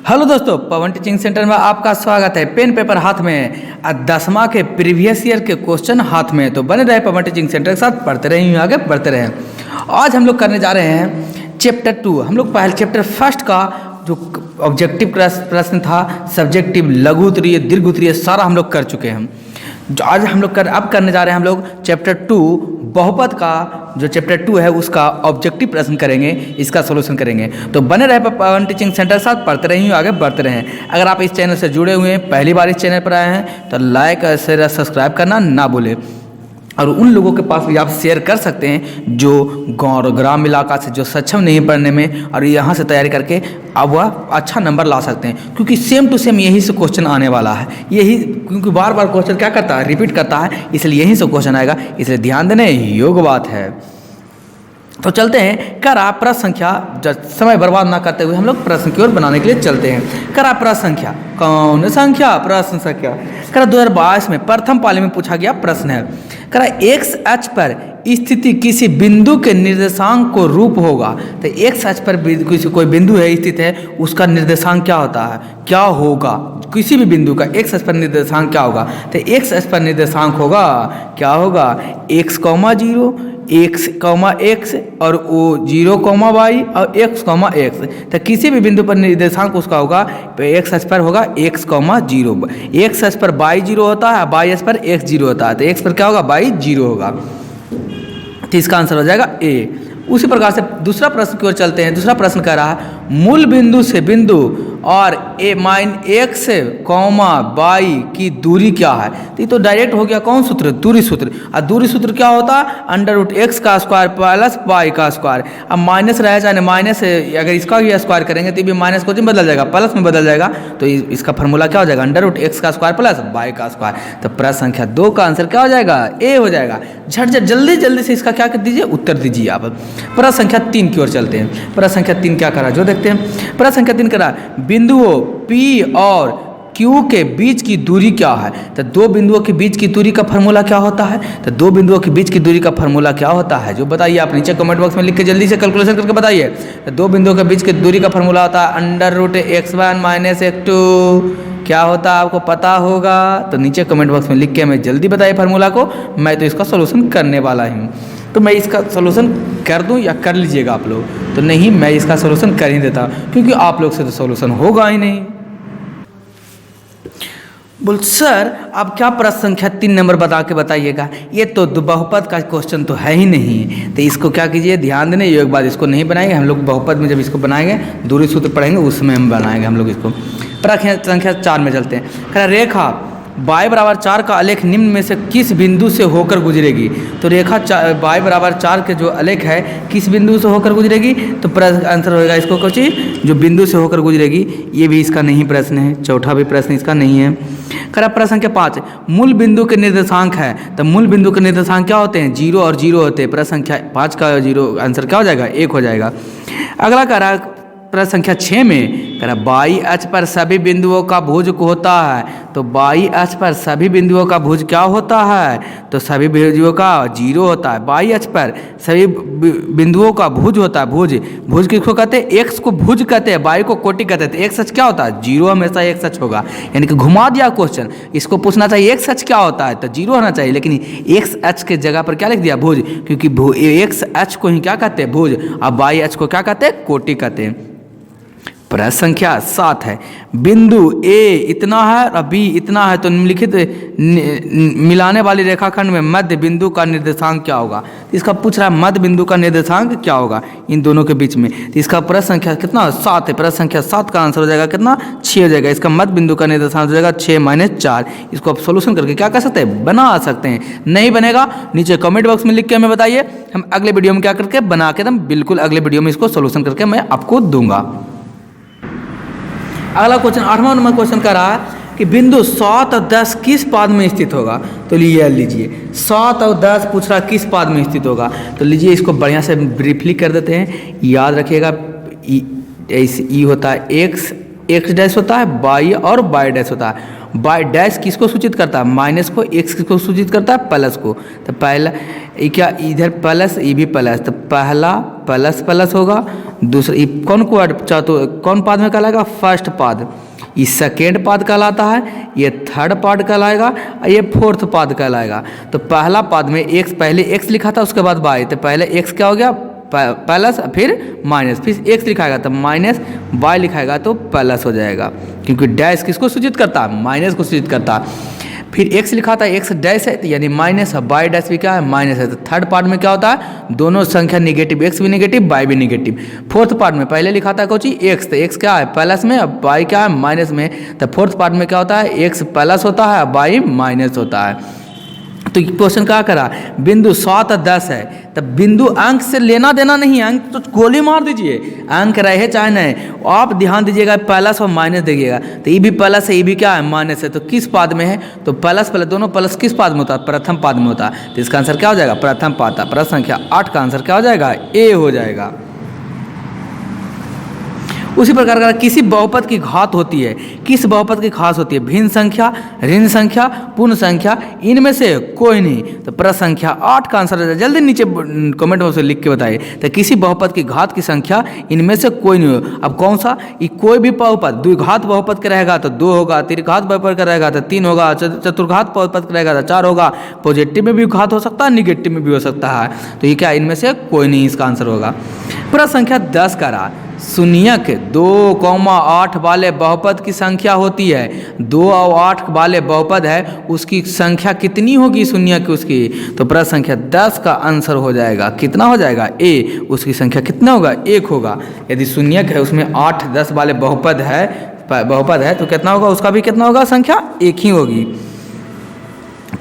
Hello दोस्तों, पवन teaching centre में आपका स्वागत है। पेन पेपर हाथ में, 10वां के प्रीवियस ईयर के क्वेश्चन हाथ में। तो बने रहे पवन टीचिंग सेंटर के साथ, पढ़ते रहे, आगे बढ़ते रहे। आज हम लोग करने जा रहे हैं चैप्टर 2। हम लोग पहले चैप्टर फर्स्ट का जो ऑब्जेक्टिव प्रश्न था, सब्जेक्टिव, लघु उत्तरीय, दीर्घ उत्तरीय, सारा हम लोग कर चुके हैं। जो आज हम लोग अब करने जा रहे हैं हम लोग चैप्टर 2 बहुपद का जो चैप्टर 2 है उसका ऑब्जेक्टिव प्रश्न करेंगे, इसका सॉल्यूशन करेंगे। तो बने रहे पवन टीचिंग सेंटर साथ, पढ़ते रहिए, आगे बढ़ते रहें। अगर आप इस चैनल से जुड़े हुए हैं, पहली बार इस चैनल पर आए हैं, तो लाइक और सब्सक्राइब करना ना भूलें। और उन लोगों के पास भी आप शेयर कर सकते हैं जो गाँव और ग्राम इलाका से जो सक्षम नहीं पढ़ने में, और यहाँ से तैयारी करके अब वह अच्छा नंबर ला सकते हैं। क्योंकि सेम टू सेम यही से क्वेश्चन आने वाला है, यही, क्योंकि बार बार क्वेश्चन क्या करता है, रिपीट करता है, इसलिए यही से क्वेश्चन आएगा, इसलिए ध्यान देने योग्य बात है। तो चलते हैं करा प्रश्न संख्या, समय बर्बाद ना करते हुए हम लोग प्रश्न की ओर बनाने के लिए चलते हैं। करा प्रश्न संख्या, कौन संख्या? प्रश्न संख्या करा 2022 में प्रथम पाली में पूछा गया प्रश्न है। करा एक्स अक्ष पर स्थिति किसी बिंदु के निर्देशांक को रूप होगा। तो एक्स अक्ष पर कोई बिंदु है, स्थित है, उसका निर्देशांक क्या होता है, क्या होगा? किसी भी बिंदु का एक्स अक्ष पर निर्देशांक क्या होगा? तो एक्स अक्ष पर निर्देशांक होगा, क्या होगा? x, 0, x, और ओ 0, y और x, तो किसी भी बिंदु पर निर्देशांक उसका होगा, एक्स अक्ष पर होगा x, 0। एक्स अक्ष पर y 0 होता है, y अक्ष पर x 0 होता है, तो x पर क्या होगा? y 0 होगा। तो इसका आंसर हो जाएगा ए। उसी प्रकार से दूसरा प्रश्न की ओर चलते हैं। दूसरा प्रश्न कह रहा है मूल बिंदु से बिंदु और x, y की दूरी क्या है? तो ये तो डायरेक्ट हो गया कौन सूत्र? दूरी सूत्र। और दूरी सूत्र क्या होता है? √x का स्क्वायर प्लस y का स्क्वायर। अब माइनस रहे चाहे माइनस, अगर इसका भी स्क्वायर करेंगे तो ये भी माइनस को बदल जाएगा, प्लस में बदल जाएगा। तो इसका फार्मूला क्या हो जाएगा? √x का स्क्वायर प्लस y का स्क्वायर। तो प्रश्न संख्या 2 का आंसर क्या हो जाएगा? ए हो जाएगा। झट जल्दी से इसका क्या कर दीजिए, उत्तर दीजिए आप। प्रश्न संख्या 3 की ओर चलते हैं। प्रश्न संख्या 3 क्या करा, जो देखते हैं। प्रश्न संख्या 3 करा बिंदुओं P और Q के बीच की दूरी क्या है? तो दो बिंदुओं के बीच की दूरी का फार्मूला क्या होता है? तो दो बिंदुओं के बीच की दूरी का फार्मूला क्या होता है, जो बताइए आप नीचे कमेंट बॉक्स में लिख के जल्दी से कैलकुलेशन करके बताइए। तो दो बिंदुओं के बीच की दूरी का फार्मूला होता है √x1 - x2। क्या होता है आपको पता होगा? तो नीचे कमेंट बॉक्स में लिख के हमें जल्दी बताइए फार्मूला को। मैं तो इसका सोल्यूशन करने वाला हूँ। तो मैं इसका सोल्यूशन कर दूं या कर लीजिएगा आप लोग? तो नहीं, मैं इसका सोल्यूशन कर ही देता, क्योंकि आप लोग से तो सोल्यूशन होगा ही नहीं। बोल सर आप क्या प्रश्न संख्या 3 नंबर बता के बताइएगा, ये तो बहुपद का क्वेश्चन तो है ही नहीं। तो इसको क्या कीजिए, ध्यान देने, एक बार इसको नहीं बनाएंगे हम लोग। बहुपद में जब इसको बनाएंगे, दूरी सूत्र पढ़ेंगे, उसमें हम बनाएंगे हम लोग इसको। प्रश्न संख्या 4 में चलते हैं। रेखा y = 4 का आलेख निम्न में से किस बिंदु से होकर गुजरेगी? तो रेखा y = 4 के जो आलेख है किस बिंदु से होकर गुजरेगी? तो आंसर होगा इसको कुछ जो बिंदु से होकर गुजरेगी। ये भी इसका नहीं प्रश्न है, चौथा भी प्रश्न इसका नहीं है। खरा प्रश्न संख्या 5 मूल बिंदु के निर्देशांक है। तो मूल बिंदु के निर्देशांक क्या होते हैं? 0 और 0 होते हैं। प्रश्न संख्या 5 का 0 आंसर क्या हो जाएगा? 1 हो जाएगा। अगला करा प्रश्न संख्या 6 में करा बाई अक्ष पर सभी बिंदुओं का भुज होता है। तो बाई अक्ष पर सभी बिंदुओं का भुज क्या होता है? तो सभी बिंदुओं का 0 होता है। बाई अक्ष पर सभी बिंदुओं का भुज होता है। भुज किसको कहते हैं? एक्स को भुज कहते हैं, बाई को कोटि कहते हैं। तो एक्स अक्ष क्या होता है? 0 हमेशा एक्स अक्ष होगा। यानी कि घुमा दिया क्वेश्चन। इसको पूछना चाहिए एक्स अक्ष क्या होता है, तो 0 होना चाहिए, लेकिन एक्स अक्ष के जगह पर क्या लिख दिया? भुज, क्योंकि एक्स अक्ष को ही क्या कहते हैं? भुज। और बाई अक्ष को क्या कहते हैं? कोटि कहते हैं। प्रश्न संख्या 7 है बिंदु A इतना है और B इतना है, तो निम्नलिखित मिलाने वाली रेखाखंड में मध्य बिंदु का निर्देशांक क्या होगा? तो इसका पूछ रहा है मध्य बिंदु का निर्देशांक क्या होगा इन दोनों के बीच में। तो इसका प्रश्न संख्या कितना? 7 है। प्रश्न संख्या 7 का आंसर हो जाएगा कितना? 6 हो जाएगा। इसका मध्य बिंदु का निर्देशांक हो जाएगा 6 - 4। इसको आप सोल्यूशन करके क्या कर सकते हैं? बना सकते हैं। नहीं बनेगा नीचे कमेंट बॉक्स में लिख के हमें बताइए, हम अगले वीडियो में क्या करके बना के एकदम बिल्कुल अगले वीडियो में इसको सोल्यूशन करके मैं आपको दूंगा। अगला क्वेश्चन 8वां नंबर क्वेश्चन का रहा कि बिंदु 7 और 10 किस पाद में स्थित होगा? तो लीजिए 7 और 10 पूछ रहा किस पाद में स्थित होगा। तो लीजिए इसको बढ़िया से ब्रीफली कर देते हैं। याद रखिएगा ई होता है एक्स डैश होता है, बाई और बाई डैश होता है। बाई डैश किसको सूचित करता है? माइनस को। एक्स किसको सूचित करता है? प्लस को। तो पहला क्या इधर प्लस, ये भी प्लस, तो पहला प्लस होगा, दूसरा कौन पाद में कहलाएगा? फर्स्ट पाद। ये सेकेंड पाद कहलाता है, ये थर्ड पाद कहलाएगा, और ये फोर्थ पाद कहलाएगा। तो पहला पाद में एक्स, पहले एक्स लिखा था उसके बाद वाई, तो पहले एक्स क्या हो गया? प्लस, फिर माइनस, फिर एक्स लिखाएगा तो माइनस, वाई लिखाएगा तो प्लस हो जाएगा, क्योंकि डैश किसको सूचित करता है? माइनस को सूचित करता है। फिर एक्स लिखा था, एक्स डैश है तो यानी माइनस है, वाई डैश भी क्या है? माइनस है। तो थर्ड पार्ट में क्या होता है? दोनों संख्या निगेटिव, एक्स भी निगेटिव, वाई भी निगेटिव। फोर्थ पार्ट में पहले लिखा था कोची एक्स, तो एक्स क्या है? प्लस में, अब वाई क्या है? माइनस में। तो फोर्थ पार्ट में क्या होता है? एक्स प्लस होता है, वाई माइनस होता है। तो क्वेश्चन क्या करा? बिंदु 7 और 10 है, तब बिंदु अंक से लेना देना नहीं, अंक तो गोली मार दीजिए, अंक रहे चाहे नहीं, आप ध्यान दीजिएगा प्लस और माइनस देखिएगा। तो ये भी प्लस है, ये भी क्या है? माइनस है। तो किस पाद में है? तो प्लस दोनों प्लस किस पाद में होता है? प्रथम पाद में होता है। तो इसका आंसर क्या हो जाएगा? प्रथम पाद। प्रश्न संख्या 8 का आंसर क्या हो जाएगा? ए हो जाएगा। उसी प्रकार का किसी बहुपद की घात होती है, किस बहुपद की घात होती है? भिन्न संख्या, ऋण संख्या, पूर्ण संख्या, इनमें से कोई नहीं। तो प्रश्न संख्या 8 का आंसर जल्दी नीचे कमेंट में से लिख के बताइए। तो किसी बहुपद की घात की संख्या इनमें से कोई नहीं हो। अब कौन सा? ये कोई भी बहुपद द्विघात बहुपद का रहेगा तो 2 होगा, त्रिघात बहुपद का रहेगा तो 3 होगा, चतुर्घात बहुपद का रहेगा तो 4 होगा। पॉजिटिव में भी घात हो सकता है, निगेटिव में भी हो सकता है। तो ये क्या? इनमें से कोई नहीं इसका आंसर होगा। प्रश्न संख्या 10 का रहा, शून्यक 2,8 वाले बहुपद की संख्या होती है। 2 और 8 वाले बहुपद है, उसकी संख्या कितनी होगी शून्यक उसकी? तो प्रश्न संख्या 10 का आंसर हो जाएगा, कितना हो जाएगा? ए। उसकी संख्या कितना होगा? 1 होगा। यदि शून्यक है उसमें 8, 10 वाले बहुपद है तो कितना होगा? उसका भी कितना होगा? संख्या 1 ही होगी।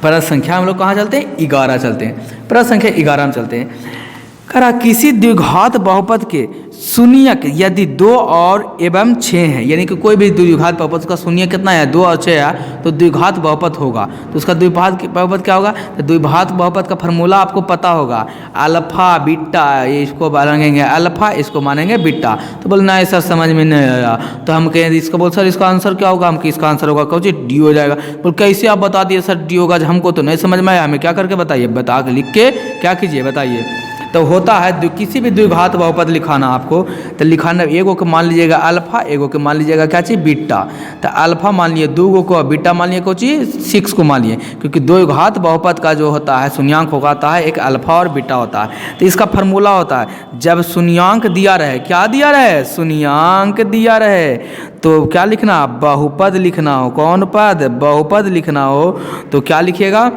प्रश्न संख्या हम लोग कहाँ चलते हैं? 11 चलते हैं। प्रश्न संख्या 11 में चलते हैं। करा किसी द्विघात बहुपद के शून्यक यदि 2 और एवं 6 है, यानी कि कोई भी द्विघात बहुपद का शून्य कितना है? 2 और 6 है, तो द्विघात बहुपद होगा। तो उसका द्विघात बहुपद क्या होगा? तो द्विघात बहुपद का फॉर्मूला आपको पता होगा, अल्फा बीटा, इसको मानेंगे अल्फा, इसको मानेंगे बीटा। तो बोले नहीं सर समझ में नहीं आया, तो हम कहें इसको बोल सर इसका आंसर क्या होगा? हम इसका आंसर होगा कौन? डी हो जाएगा। बोल कैसे आप बता दिए सर डी होगा? हमको तो नहीं समझ में आया, हमें क्या करके बताइए, बता के लिख के क्या कीजिए बताइए। तो होता है किसी भी द्विघात बहुपद लिखाना आपको, तो लिखाना एगो को मान लीजिएगा अल्फा, एगो के मान लीजिएगा क्या चीज़? बीटा। तो अल्फा मान लिए 2 को, बीटा मान लिए कोई चीज़ 6 को मान लिए, क्योंकि द्विघात बहुपद का जो होता है शून्यांक होता है, एक अल्फा और बीटा होता है। तो इसका फार्मूला होता है जब शून्यांक दिया रहे, क्या दिया रहे? शून्यांक दिया रहे, तो क्या लिखना? बहुपद लिखना हो। कौन पद? बहुपद लिखना हो तो क्या लिखिएगा?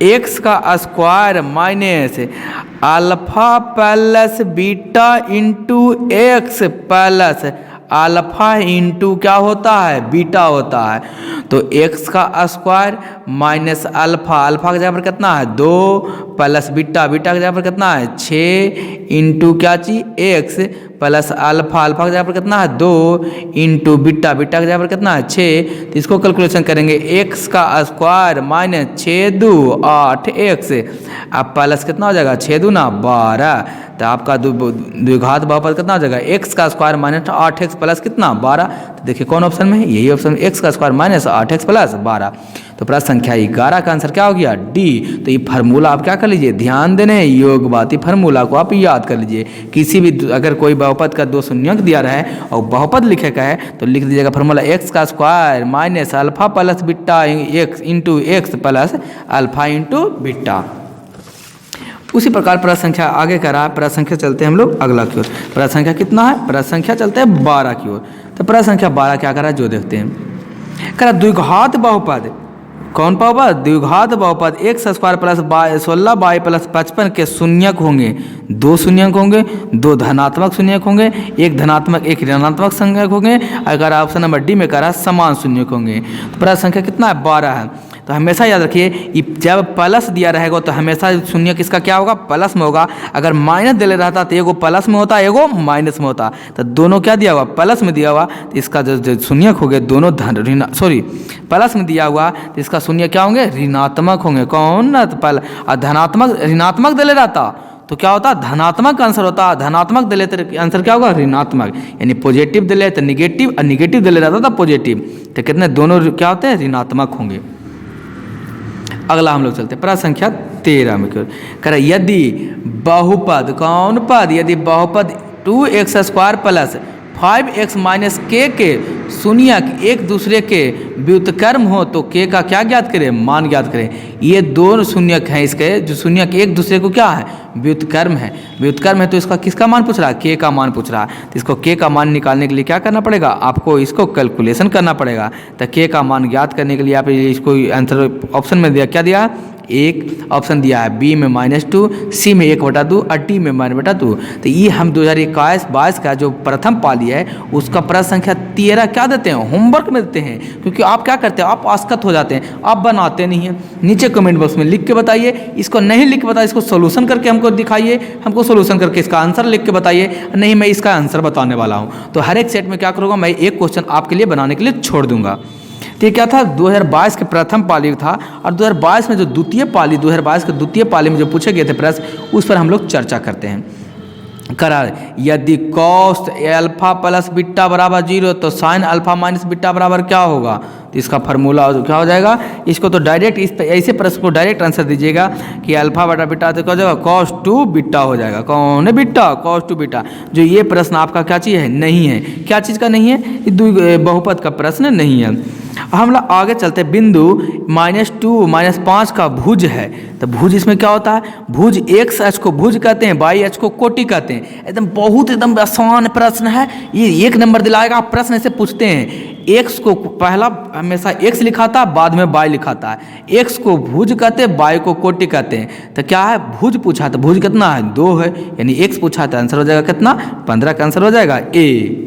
एक्स का square minus alpha plus beta into x plus alpha into क्या होता है? बीटा होता है। तो एक्स का स्क्वायर माइनस अल्फा, अल्फा की जगह पर कितना है? 2 प्लस बीटा, बीटा की जगह पर कितना है? 6 इंटू क्या चीज? एक्स प्लस अल्फा, अल्फा की जगह पर कितना है? 2 इंटू बीटा, बीटा की जगह पर कितना है? 6। तो इसको कैलकुलेशन करेंगे, एक्स का स्क्वायर माइनस 6 2 8 एक्स, अब प्लस कितना हो जाएगा? 6 2 12। तो आपका द्विघात बहुपद कितना हो जाएगा? एक्स का स्क्वायर माइनस 8x प्लस कितना? 12। तो देखिए कौन ऑप्शन में है? यही ऑप्शन, एक्स का स्क्वायर माइनस 8x प्लस 12। तो प्रश्न संख्या 11 का आंसर क्या हो गया? डी। तो ये फार्मूला आप क्या कर लीजिए? ध्यान देने योग बात, ये फार्मूला को आप याद कर लीजिए। किसी भी अगर कोई बहुपद का 2 शून्यक दिया रहे और बहुपद लिखे का है तो लिख दीजिएगा फार्मूला एक्स का square minus alpha plus beta x into x plus alpha into beta. उसी प्रकार प्रश्न संख्या आगे करा, प्रश्न संख्या चलते हैं हम लोग अगला की ओर। प्रश्न संख्या कितना है? प्रश्न संख्या चलते हैं 12 की ओर। तो प्रश्न संख्या 12 क्या करा जो देखते हैं। करा द्विघात बहुपद, कौन बहुपद? द्विघात बहुपद x square plus 16 y plus 55 के शून्यक होंगे। 2 शून्यक होंगे, 2 धनात्मक शून्यक होंगे, 1 धनात्मक 1 ऋणात्मक संख्यक होंगे। अगर ऑप्शन नंबर डी में करा समान शून्यक होंगे। तो प्रश्न संख्या कितना है? 12 है। तो हमेशा याद रखिए जब प्लस दिया रहेगा तो हमेशा शून्य किसका क्या होगा? प्लस में होगा। अगर माइनस दे रहता तो एगो प्लस में होता, एगो माइनस में होता। तो दोनों क्या दिया हुआ? प्लस में दिया हुआ, तो इसका जो शून्यक हो गए दोनों प्लस में दिया हुआ तो इसका शून्य क्या होंगे? ऋणात्मक होंगे। कौन? धनात्मक ऋणात्मक दे रहता तो क्या होता? धनात्मक आंसर होता। धनात्मक दे लेते आंसर क्या होगा? ऋणात्मक। यानी पॉजिटिव दे लेते निगेटिव, और निगेटिव दे रहता था पॉजिटिव, तो कितने दोनों क्या होते हैं? ऋणात्मक होंगे। अगला हम लोग चलते हैं प्रश्न संख्या 13 में। कह रहा यदि बहुपद, कौन पद? यदि बहुपद 2x² प्लस 5x माइनस के शून्यक एक दूसरे के व्युत्क्रम हो तो k का क्या ज्ञात करें, मान ज्ञात करें। ये दोनों शून्यक हैं इसके, जो शून्यक एक दूसरे को क्या है, व्युत्क्रम है। व्युत्क्रम है तो इसका किसका मान पूछ रहा है, k का मान पूछ रहा है। तो इसको k का मान निकालने के लिए क्या करना पड़ेगा, आपको इसको कैलकुलेशन करना पड़ेगा। तो k का मान ज्ञात करने के लिए आप इसको आंसर ऑप्शन में दिया, क्या दिया, एक ऑप्शन दिया है, बी में -2, सी में 1/2 और डी में -2। तो ये हम 2021-22 का जो प्रथम पाली है उसका प्रश्न संख्या 13 क्या देते हैं, होमवर्क में देते हैं। क्योंकि आप क्या करते हैं, आप आसक्त हो जाते हैं, आप बनाते नहीं हैं। नीचे कमेंट बॉक्स में लिख के बताइए, इसको नहीं लिख के बताइए, इसको सोल्यूशन करके हमको दिखाइए, हमको सोल्यूशन करके इसका आंसर लिख के बताइए। नहीं, मैं इसका आंसर बताने वाला हूँ। तो हर एक सेट में क्या करूँगा, मैं एक क्वेश्चन आपके लिए बनाने के लिए छोड़ दूंगा। तो ये क्या था, 2022 के प्रथम पाली था, और 2022 में जो द्वितीय पाली, 2022 के द्वितीय पाली में जो पूछे गए थे प्रश्न, उस पर हम लोग चर्चा करते हैं। करार, यदि कॉस अल्फा प्लस बीटा बराबर 0 तो साइन अल्फा माइनस बीटा बराबर क्या होगा। तो इसका फार्मूला क्या हो जाएगा, इसको तो डायरेक्ट इस ऐसे प्रश्न को डायरेक्ट आंसर दीजिएगा कि अल्फा बटा बीटा तो क्या हो जाएगा, cos 2 बीटा हो जाएगा। कौन है बीटा, cos 2 बीटा। जो ये प्रश्न आपका क्या चीज़ है, नहीं है। क्या चीज़ का नहीं है, बहुपद का प्रश्न नहीं है। हम लोग आगे चलते, बिंदु -2 -5 का भुज है। तो भुज इसमें क्या होता है, भुज x अक्ष को भुज कहते हैं, y अक्ष को कोटि कहते हैं। एकदम बहुत एकदम आसान प्रश्न है, ये 1 नंबर दिलाएगा। प्रश्न ऐसे पूछते हैं, x को पहला हमेशा x लिखाता है, बाद में y लिखाता है। x को भुज कहते हैं, y को कोटि कहते हैं। तो क्या है, भुज पूछा, तो भुज कितना है, 2 है, यानी x पूछा तो आंसर हो जाएगा कितना, 15 का आंसर हो जाएगा ए।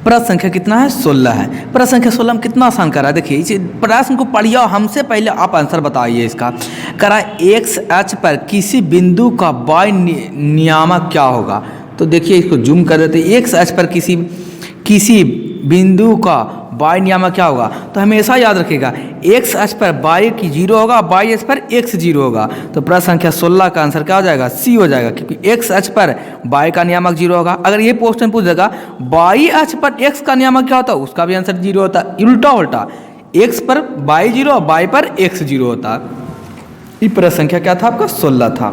प्रश्न संख्या कितना है, 16 है। प्रश्न संख्या 16 में कितना आसान करा है, देखिए इस प्रश्न को पढ़िए और हमसे पहले आप आंसर बताइए इसका। करा x अक्ष पर किसी बिंदु का y नियामक क्या होगा। तो देखिए इसको जूम कर देते हैं, x अक्ष पर किसी बिंदु का y नियामक क्या होगा। तो हमेशा याद रखिएगा, x अक्ष पर y की 0 होगा, y अक्ष पर x 0 होगा। तो प्रश्न संख्या 16 का आंसर क्या हो जाएगा, सी हो जाएगा, क्योंकि x अक्ष पर y का नियामक 0 होगा। अगर ये क्वेश्चन पूछ देगा y अक्ष पर x का नियामक क्या होता है, उसका भी आंसर 0 होता है। उल्टा x पर y 0 और y पर x 0 होता। ये प्रश्न संख्या क्या था आपका, 16 था।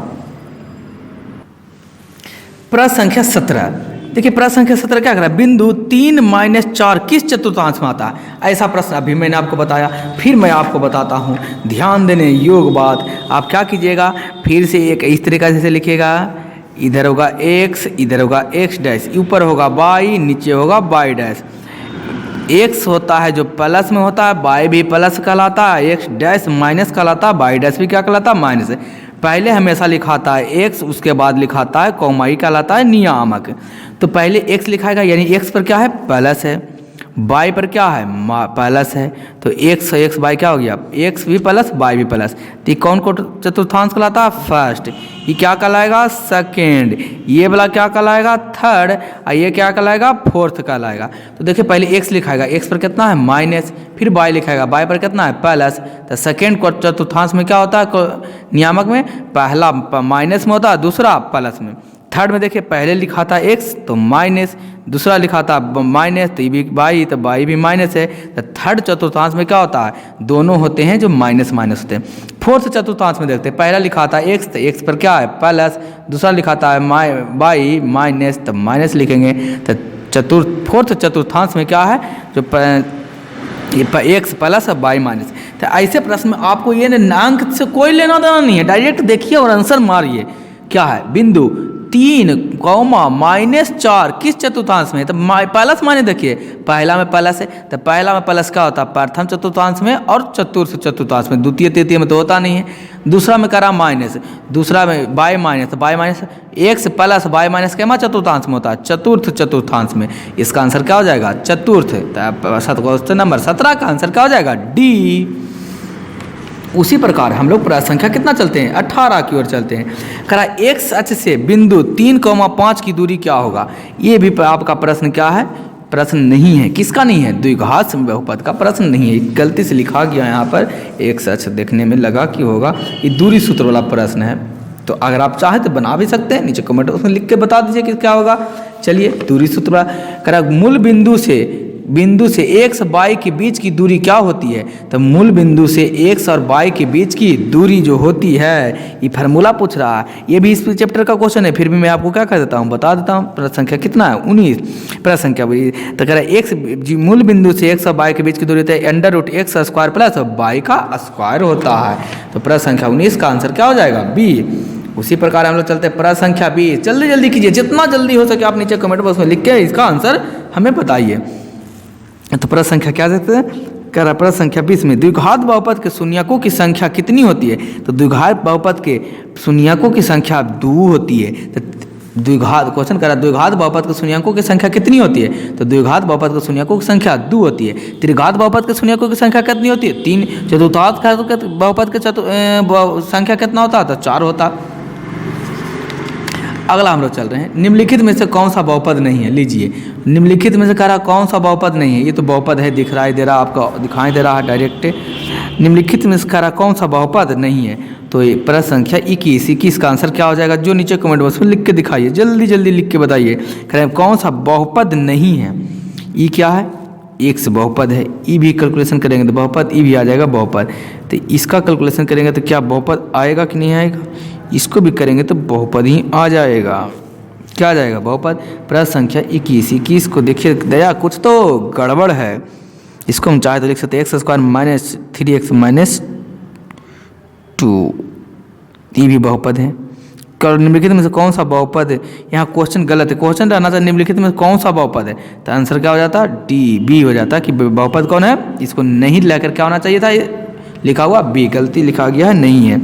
प्रश्न संख्या 17, देखिए प्रश्न संख्या 17 क्या कर रहा है, बिंदु 3 - 4 किस चतुर्थांश में आता है। ऐसा प्रश्न अभी मैंने आपको बताया, फिर मैं आपको बताता हूँ, ध्यान देने योग बात। आप क्या कीजिएगा, फिर से एक इस तरीके से लिखिएगा, इधर होगा x, इधर होगा x डैश, ऊपर होगा y, नीचे होगा y डैश। x होता है जो प्लस में होता है, y भी प्लस कहलाता है, x डैश माइनस कहलाता है, y डैश भी क्या कहलाता है, माइनस। पहले हमेशा लिखाता है x, उसके बाद लिखाता है कॉमा, ही कहलाता है नियामक। तो पहले x लिखाएगा, यानी x पर क्या है, प्लस है, y पर क्या है, प्लस है। तो x y क्या हो गया, x भी प्लस y भी प्लस। तो ये कौन को चतुर्थांश कहलाता है, फर्स्ट। ये क्या कहलाएगा, सेकेंड। ये वाला क्या कहलाएगा, थर्ड। और ये क्या कहलाएगा, फोर्थ कहलाएगा। तो देखिए पहले x लिखाएगा, x पर कितना है, माइनस, फिर y लिखाएगा, y पर कितना है, प्लस। तो सेकेंड को चतुर्थांश में क्या होता है, नियामक में पहला माइनस में होता है, दूसरा प्लस में। थर्ड में देखिए पहले लिखा था x तो माइनस, दूसरा लिखा था माइनस, तो ये भी y, तो y भी माइनस है। तो थर्ड चतुर्थांश में क्या होता है, दोनों होते हैं जो माइनस माइनस होते हैं। फोर्थ चतुर्थांश में देखते हैं, पहला लिखा था x तो x पर क्या है, प्लस, दूसरा लिखा था y माइनस, तो माइनस लिखेंगे। तो फोर्थ चतुर्थांश में क्या है, जो x प्लस और y माइनस। तो ऐसे प्रश्न में आपको ये अंक से कोई लेना देना नहीं है, डायरेक्ट देखिए और आंसर मारिए। क्या है, बिंदु 3, -4 किस चतुर्थांश में। तो प्लस माने देखिए पहला में प्लस है, तो पहला में प्लस क्या होता है, प्रथम चतुर्थांश में और चतुर्थ चतुर्थांश में, द्वितीय तृतीय में तो होता नहीं है। दूसरा में करा माइनस, दूसरा में y माइनस, तो y minus x plus y minus के चतुर्थांश में होता है, चतुर्थ चतुर्थांश में। इसका आंसर क्या हो जाएगा, चतुर्थ। क्वेश्चन नंबर 17 का आंसर क्या हो जाएगा, डी। उसी प्रकार हम लोग प्रश्न संख्या कितना चलते हैं, 18 की ओर चलते हैं। करा x अक्ष से बिंदु 3, 5 की दूरी क्या होगा। ये भी आपका प्रश्न क्या है, प्रश्न नहीं है। किसका नहीं है, द्विघात बहुपद का प्रश्न नहीं है, गलती से लिखा गया यहाँ पर। x अक्ष देखने में लगा कि होगा, ये दूरी सूत्र वाला प्रश्न है। तो अगर आप चाहें तो बना भी सकते हैं, नीचे कमेंट उसमें लिख के बता दीजिए कि क्या होगा। चलिए दूरी सूत्र करा, मूल बिंदु से बिंदु से x y के बीच की दूरी क्या होती है? तो मूल बिंदु से x और y के बीच की दूरी जो होती है, ये फार्मूला पूछ रहा है। ये भी इस चैप्टर का क्वेश्चन है, फिर भी मैं आपको क्या कर देता हूँ, बता देता हूँ। प्रश्न संख्या कितना है? 19। प्रश्न संख्या तो कह रहा है x मूल बिंदु से x और y के बीच की दूरी होती है √x² प्लस y का स्क्वायर होता है। तो प्रश्न संख्या 19 का आंसर क्या हो जाएगा? बी। उसी प्रकार हम लोग चलते हैं प्रश्न संख्या 20। जल्दी जल्दी कीजिए, जितना जल्दी हो सके आप नीचे कमेंट बॉक्स में लिख के इसका आंसर हमें बताइए। तो प्रश्न संख्या क्या देते हैं? कह रहा प्रश्न संख्या 20 में द्विघात बहुपद के शून्यकों की संख्या कितनी होती है? तो द्विघात बहुपद के शून्यकों की संख्या 2 होती है। तो द्विघात क्वेश्चन कर रहा है द्विघात बहुपद के शून्यकों की संख्या कितनी होती है? तो द्विघात बहुपद के शून्यकों की संख्या 2 होती है। त्रिघात बहुपद के शून्यकों की संख्या कितनी होती है? 3। चतुर्थात बहुपद के संख्या कितना होता है? तो 4 होता। अगला हम लोग चल रहे हैं, निम्नलिखित में से कौन सा बहुपद नहीं है? लीजिए, निम्नलिखित में से कह रहा कौन सा बहुपद नहीं है? ये तो बहुपद है, दिखाई दे रहा आपको, दिखाई दे रहा है डायरेक्ट। निम्नलिखित में से कह रहा कौन सा बहुपद नहीं है? तो ये प्रश्न संख्या 21 का आंसर क्या हो जाएगा? जो नीचे कमेंट बॉक्स में लिख के दिखाइए, जल्दी जल्दी लिख के बताइए। कह रहे कौन सा बहुपद नहीं है? ई क्या है? x बहुपद है। ई भी कैलकुलेशन करेंगे तो बहुपद, ई भी आ जाएगा बहुपद। तो इसका कैलकुलेशन करेंगे तो क्या बहुपद आएगा कि नहीं आएगा? इसको भी करेंगे तो बहुपद ही आ जाएगा। क्या आ जाएगा? बहुपद। प्रश्न संख्या 21 को देखिए, दया कुछ तो गड़बड़ है। इसको हम चाहे तो लिख सकते हैं x² - 3x - 2। ये भी बहुपद है। निम्नलिखित में से कौन सा बहुपद है? यहाँ क्वेश्चन गलत है, क्वेश्चन रहना चाहिए निम्नलिखित में कौन सा बहुपद है? तो आंसर क्या हो जाता? डी, बी हो जाता कि बहुपद कौन है। इसको नहीं लेकर क्या होना चाहिए था? लिखा हुआ बी, गलती लिखा गया है, नहीं है।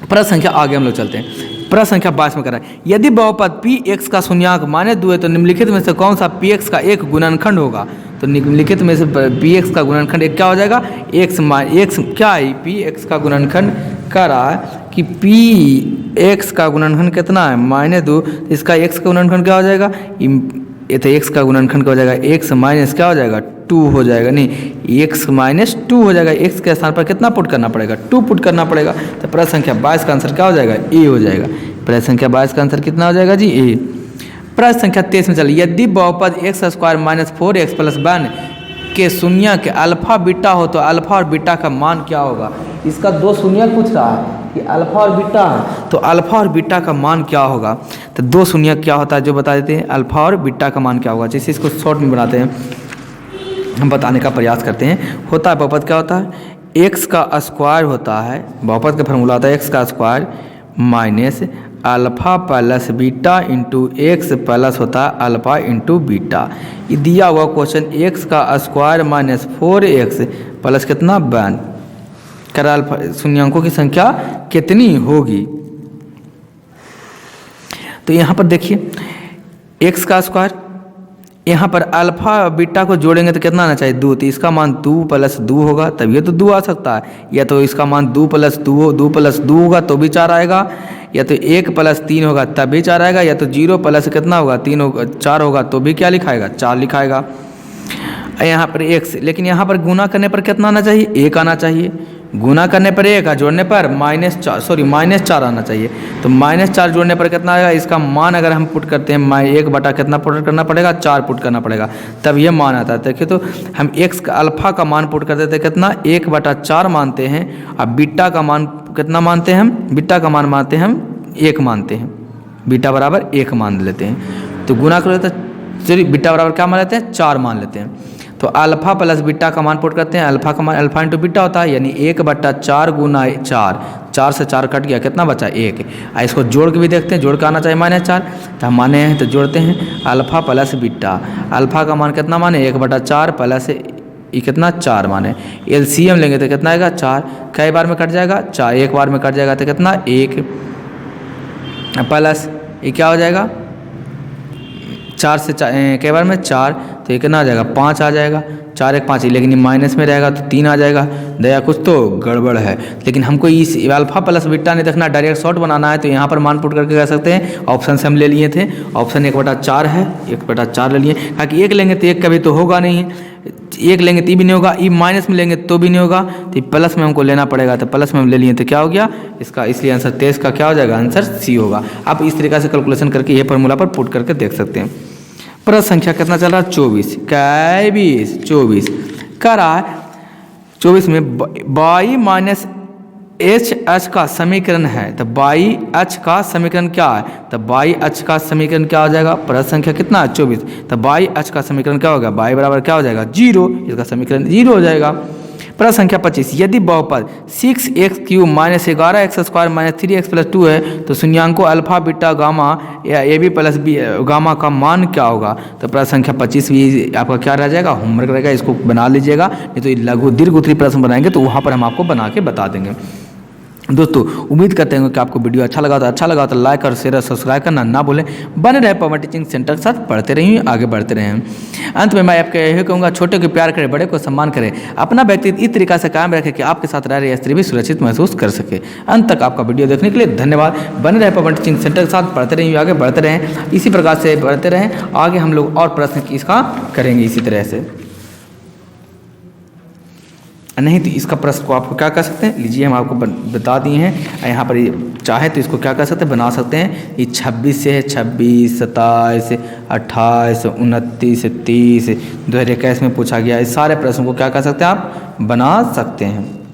प्रश्न संख्या आगे हम लोग चलते हैं। प्रश्न संख्या 22 में कह रहा है यदि बहुपद px का शून्यक -2 है तो निम्नलिखित में से कौन सा px का एक गुणनखंड होगा? तो निम्नलिखित में से px का गुणनखंड एक क्या हो जाएगा? x क्या है? px का गुणनखंड कह रहा है कि px का गुणनखंड कितना है? -2। इसका x का गुणनखंड क्या हो जाएगा? ये तो x का गुणनखंड क्या हो जाएगा? x माइनस क्या हो जाएगा? 2 हो जाएगा। नहीं, x - 2 हो जाएगा। x के स्थान पर कितना पुट करना पड़ेगा? 2 पुट करना पड़ेगा। तो प्रश्न संख्या 22 का आंसर क्या हो जाएगा? ए हो जाएगा। प्रश्न संख्या 22 का आंसर कितना हो जाएगा जी? ए। प्रश्न संख्या 23 में चलिए, यदि बहुपद x² - 4x + 1 के शून्य के अल्फा बीटा हो तो अल्फा और बीटा का मान क्या होगा? इसका 2 शून्य पूछ रहा है कि अल्फा और बीटा है, तो अल्फा और बीटा का मान क्या होगा? तो 2 शून्य क्या होता है जो बता देते हैं। अल्फा और बीटा का मान क्या होगा? जैसे इसको शॉर्ट में बनाते हैं, हम बताने का प्रयास करते हैं। होता है बहुपद क्या होता है? x का स्क्वायर होता है, बहुपद का फॉर्मूला होता है x का square minus alpha plus beta into x plus होता है अल्फा इंटू बीटा। ये दिया हुआ क्वेश्चन x का स्क्वायर माइनस 4x प्लस कितना 1 कर अल्फा शून्यंकों की संख्या कितनी होगी? तो यहाँ पर देखिए x का स्क्वायर, यहाँ पर अल्फा बीटा को जोड़ेंगे तो कितना आना चाहिए? 2। तो इसका मान 2 + 2 होगा, तब ये तो 2 आ सकता है। या तो इसका मान 2 + 2 होगा तो भी 4 आएगा, या तो 1 + 3 होगा तब भी 4 आएगा, या तो 0 प्लस कितना होगा? 3 होगा, 4 होगा तो भी क्या लिखाएगा? 4 लिखाएगा। यहाँ पर x, लेकिन यहाँ पर गुना करने पर कितना आना चाहिए? 1 आना चाहिए। गुना करने पर 1 जोड़ने पर -4 आना चाहिए। तो -4 जोड़ने पर कितना आएगा? इसका मान अगर हम पुट करते हैं 1 बटा कितना पुट करना पड़ेगा? 4 पुट करना पड़ेगा, तब ये मान आता है। देखिए तो हम x का अल्फा का मान पुट कर देते कितना? 1/4 मानते हैं। अब बीटा का मान कितना मानते हैं हम? बीटा का मान मानते हैं हम 1 मानते हैं। बीटा बराबर 1 मान लेते हैं। तो गुना कर लेते हैं, चलिए बीटा बराबर क्या मान लेते हैं? 4 मान लेते हैं। तो अल्फा प्लस बीटा का मान पुट करते हैं। अल्फा का मान अल्फा इंटू बीटा होता है, यानी 1/4 गुना 4, 4 से 4 कट गया, कितना बचा? 1। इसको जोड़ के भी देखते हैं, जोड़ के आना चाहिए -4। तो हम माने हैं तो जोड़ते हैं अल्फा प्लस बीटा। अल्फा का मान कितना माने? 1/4 प्लस ये कितना? 4 माने। एलसीएम लेंगे तो कितना आएगा? 4। कई बार में कट जाएगा? 4। एक बार में कट जाएगा तो कितना? 1 प्लस ये क्या हो जाएगा? 4 से कई बार में 4, तो ये कितना आ जाएगा? 5 आ जाएगा। 4 1 5, लेकिन ये माइनस में रहेगा तो 3 आ जाएगा। दया कुछ तो गड़बड़ है। लेकिन हमको इस अल्फा प्लस बीटा नहीं देखना, डायरेक्ट शॉर्ट बनाना है, तो यहाँ पर मान पुट करके कह सकते हैं। ऑप्शन से हम ले लिए थे, ऑप्शन 1/4 है, 1/4 ले लिए। ताकि 1 लेंगे तो 1 कभी तो होगा नहीं, 1 लेंगे तो भी नहीं होगा, ई माइनस में लेंगे तो भी नहीं होगा, तो प्लस में हमको लेना पड़ेगा। तो प्लस में हम ले लिए तो क्या हो गया इसका? इसलिए आंसर 23 का क्या हो जाएगा? आंसर सी होगा। आप इस तरीक़ा से कैलकुलेशन करके ये फार्मूला पर पुट करके देख सकते हैं। प्रश्न संख्या कितना चल रहा है? 24। क्या 24 कह रहा है 24 में बाई माइनस एच एच का समीकरण है। तो बाई एच का समीकरण क्या है? तो बाई एच का समीकरण क्या हो जाएगा? प्रश्न संख्या कितना है? 24। तो बाई एच का समीकरण क्या होगा? बाई बराबर क्या हो जाएगा? 0। इसका समीकरण 0 हो जाएगा। प्रश्न संख्या 25 यदि बहुपद 6x³ minus 11x² minus 3x+2 है तो शून्यांकों अल्फा बीटा गामा या a b plus b gamma का मान क्या होगा? तो प्रश्न संख्या 25 भी आपका क्या रह जाएगा? होमवर्क रहेगा, इसको बना लीजिएगा। नहीं तो लघु दीर्घ उत्तरीय प्रश्न बनाएंगे तो वहाँ पर हम आपको बना के बता देंगे। दोस्तों उम्मीद करते हैं कि आपको वीडियो अच्छा लगा तो लाइक और शेयर और सब्सक्राइब करना ना भूलें। बने रहे पवन टीचिंग सेंटर के साथ, पढ़ते रहिए, आगे बढ़ते रहें। अंत में मैं आपको यही कहूँगा, छोटे को प्यार करें, बड़े को सम्मान करें, अपना व्यक्तित्व इस तरीका से कायम रखें कि आपके साथ रह रही स्त्री भी सुरक्षित महसूस कर सके। अंत तक आपका वीडियो देखने के लिए धन्यवाद। बने रहे पवन टीचिंग सेंटर के साथ, पढ़ते रहिए, आगे बढ़ते रहें। इसी प्रकार से बढ़ते रहें, आगे हम लोग और प्रश्न इसका करेंगे इसी तरह से। नहीं तो इसका प्रश्न को आपको क्या कर सकते हैं? लीजिए हम आपको बता दिए हैं। यहाँ पर चाहे तो इसको क्या कर सकते हैं? बना सकते हैं। ये 26 से है, 26, 27, 28, 29, 30, 2021 में पूछा गया। इस सारे प्रश्नों को क्या कर सकते हैं? आप बना सकते हैं।